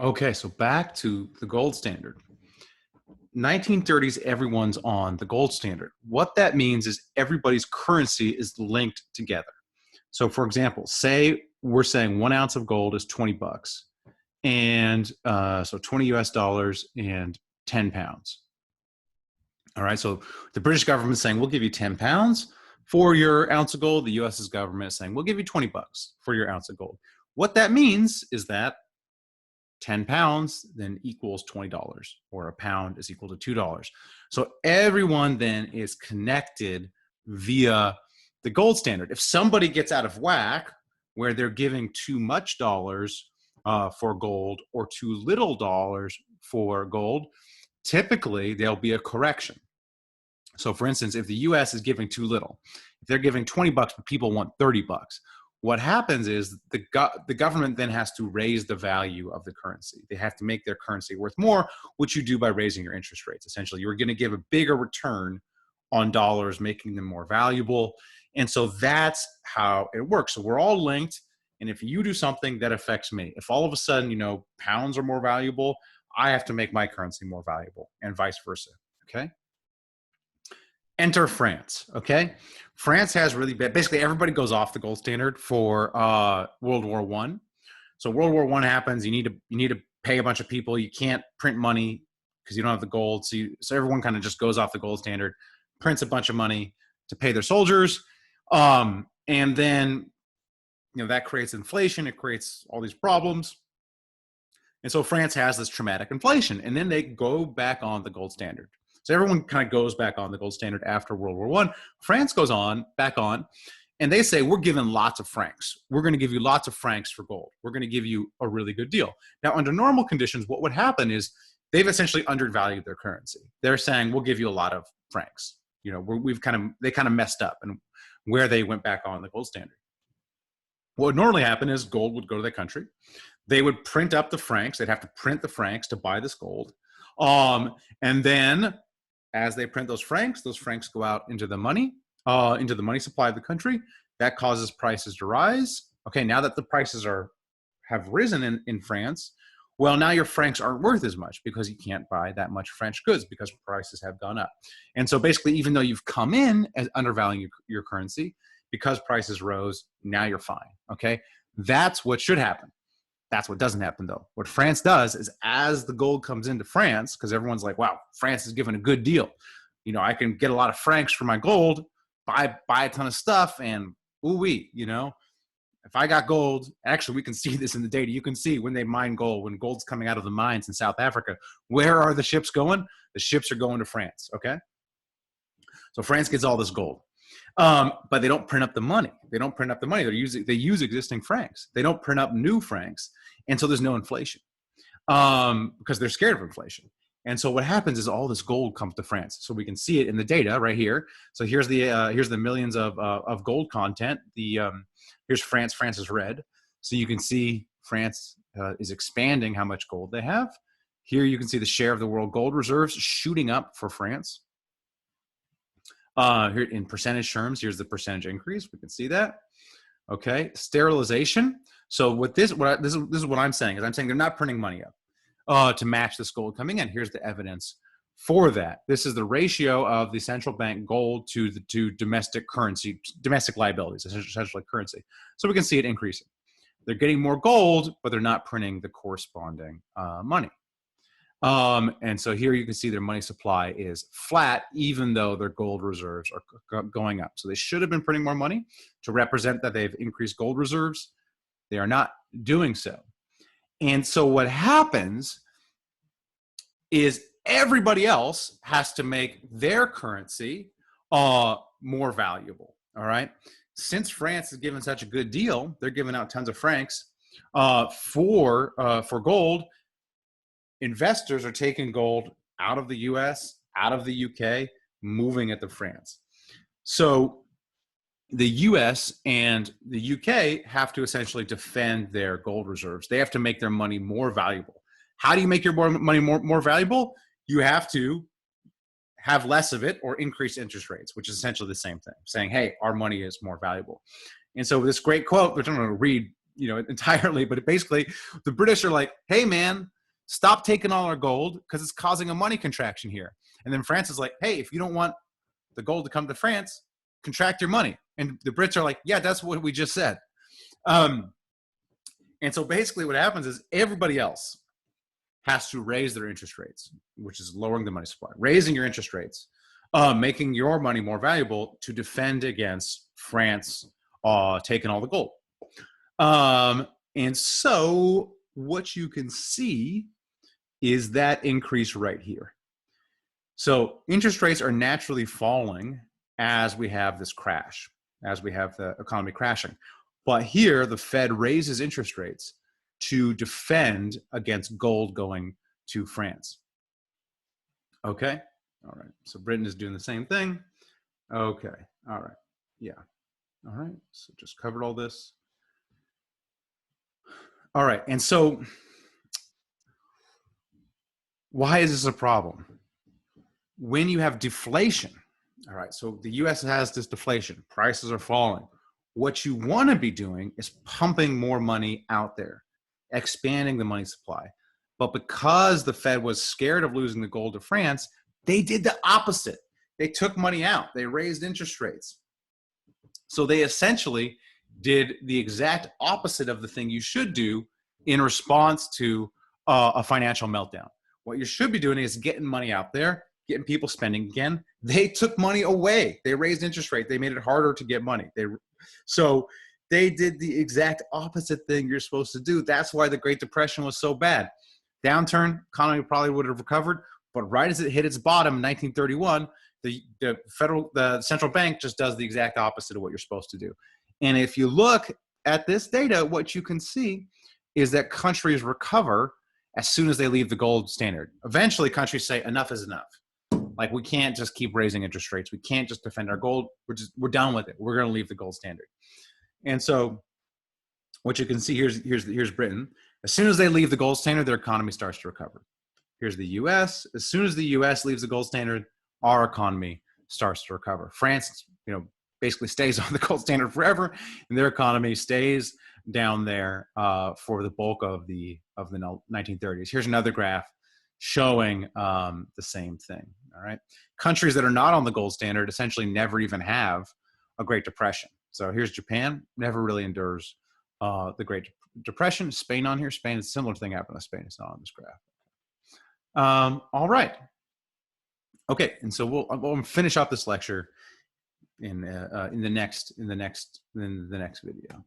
Okay, so back to the gold standard. 1930s, everyone's on the gold standard. What that means is everybody's currency is linked together. So, for example, say we're saying 1 ounce of gold is 20 bucks, and so 20 US dollars and 10 pounds. All right, so the British government is saying we'll give you 10 pounds for your ounce of gold. The US's government is saying we'll give you 20 bucks for your ounce of gold. What that means is that 10 pounds then equals $20, or a pound is equal to $2. So everyone then is connected via the gold standard. If somebody gets out of whack where they're giving too much dollars for gold or too little dollars for gold, typically there'll be a correction. So for instance, if the US is giving too little, if they're giving 20 bucks but people want 30 bucks, what happens is the government then has to raise the value of the currency. They have to make their currency worth more, which you do by raising your interest rates. Essentially, you're going to give a bigger return on dollars, making them more valuable. And so that's how it works. So we're all linked. And if you do something, that affects me. If all of a sudden, pounds are more valuable, I have to make my currency more valuable, and vice versa. Okay. Enter France. Okay. France has really bad, basically everybody goes off the gold standard for World War I. So World War I happens, you need to pay a bunch of people. You can't print money because you don't have the gold. So everyone kind of just goes off the gold standard, prints a bunch of money to pay their soldiers. And then that creates inflation, it creates all these problems. And so France has this traumatic inflation, and then they go back on the gold standard. So everyone kind of goes back on the gold standard after World War I. France goes back on, and they say, we're giving lots of francs. We're going to give you lots of francs for gold. We're going to give you a really good deal. Now, under normal conditions, what would happen is they've essentially undervalued their currency. They're saying, we'll give you a lot of francs. They kind of messed up and where they went back on the gold standard. What would normally happen is gold would go to the country. They would print up the francs. They'd have to print the francs to buy this gold. And then as they print those francs go out into the money supply of the country. That causes prices to rise. Okay, now that the prices have risen in France, well, now your francs aren't worth as much because you can't buy that much French goods because prices have gone up. And so basically, even though you've come in as undervaluing your currency, because prices rose, now you're fine. Okay, that's what should happen. That's what doesn't happen, though. What France does is, as the gold comes into France, because everyone's like, wow, France is giving a good deal. I can get a lot of francs for my gold, buy a ton of stuff, and ooh-wee, if I got gold, actually, we can see this in the data. You can see when they mine gold, when gold's coming out of the mines in South Africa, where are the ships going? The ships are going to France, okay? So France gets all this gold. But they don't print up the money. They use existing francs. They don't print up new francs. And so there's no inflation because they're scared of inflation. And so what happens is all this gold comes to France. So we can see it in the data right here. So here's the millions of gold content. Here's France. France is red. So you can see France is expanding how much gold they have. Here you can see the share of the world gold reserves shooting up for France. Here in percentage terms, here's the percentage increase. We can see that. Okay, sterilization. So this is what I'm saying is they're not printing money up to match this gold coming in. Here's the evidence for that. This is the ratio of the central bank gold to domestic liabilities, essentially currency. So we can see it increasing. They're getting more gold, but they're not printing the corresponding money. And so here you can see their money supply is flat, even though their gold reserves are going up. So they should have been printing more money to represent that they've increased gold reserves. They are not doing so. And so what happens is everybody else has to make their currency more valuable. All right. Since France is giving such a good deal, they're giving out tons of francs for gold. Investors are taking gold out of the US, out of the UK, moving it to France. So the US and the UK have to essentially defend their gold reserves. They have to make their money more valuable. How do you make your money more valuable? You have to have less of it or increase interest rates, which is essentially the same thing, saying, hey, our money is more valuable. And so this great quote, which I'm going to read entirely, but basically the British are like, hey man, stop taking all our gold because it's causing a money contraction here. And then France is like, hey, if you don't want the gold to come to France, contract your money. And the Brits are like, yeah, that's what we just said. And so basically what happens is everybody else has to raise their interest rates, which is lowering the money supply, raising your interest rates, making your money more valuable to defend against France taking all the gold. And so what you can see is that increase right here. So interest rates are naturally falling as we have this crash, as we have the economy crashing. But here, the Fed raises interest rates to defend against gold going to France. Okay, all right. So Britain is doing the same thing. Okay, all right, yeah. All right, so just covered all this. All right, and so why is this a problem? When you have deflation, all right, so the US has this deflation, prices are falling. What you want to be doing is pumping more money out there, expanding the money supply. But because the Fed was scared of losing the gold to France, they did the opposite. They took money out. They raised interest rates. So they essentially did the exact opposite of the thing you should do in response to a financial meltdown. What you should be doing is getting money out there, getting people spending again. They took money away. They raised interest rate. They made it harder to get money. So they did the exact opposite thing you're supposed to do. That's why the Great Depression was so bad. Downturn, economy probably would have recovered, but right as it hit its bottom in 1931, the central bank just does the exact opposite of what you're supposed to do. And if you look at this data, what you can see is that countries recover as soon as they leave the gold standard. Eventually, countries say enough is enough. Like, we can't just keep raising interest rates. We can't just defend our gold. We're done with it. We're going to leave the gold standard. And so what you can see here's Britain. As soon as they leave the gold standard, their economy starts to recover. Here's the US. As soon as the US leaves the gold standard, our economy starts to recover. France, basically stays on the gold standard forever, and their economy stays down there for the bulk of the 1930s. Here's another graph showing the same thing. All right, countries that are not on the gold standard essentially never even have a Great Depression. So here's Japan, never really endures the Great Depression. Spain on here. Spain, is a similar thing happened to Spain. It's not on this graph. All right. Okay, and so we'll finish up this lecture in the next video.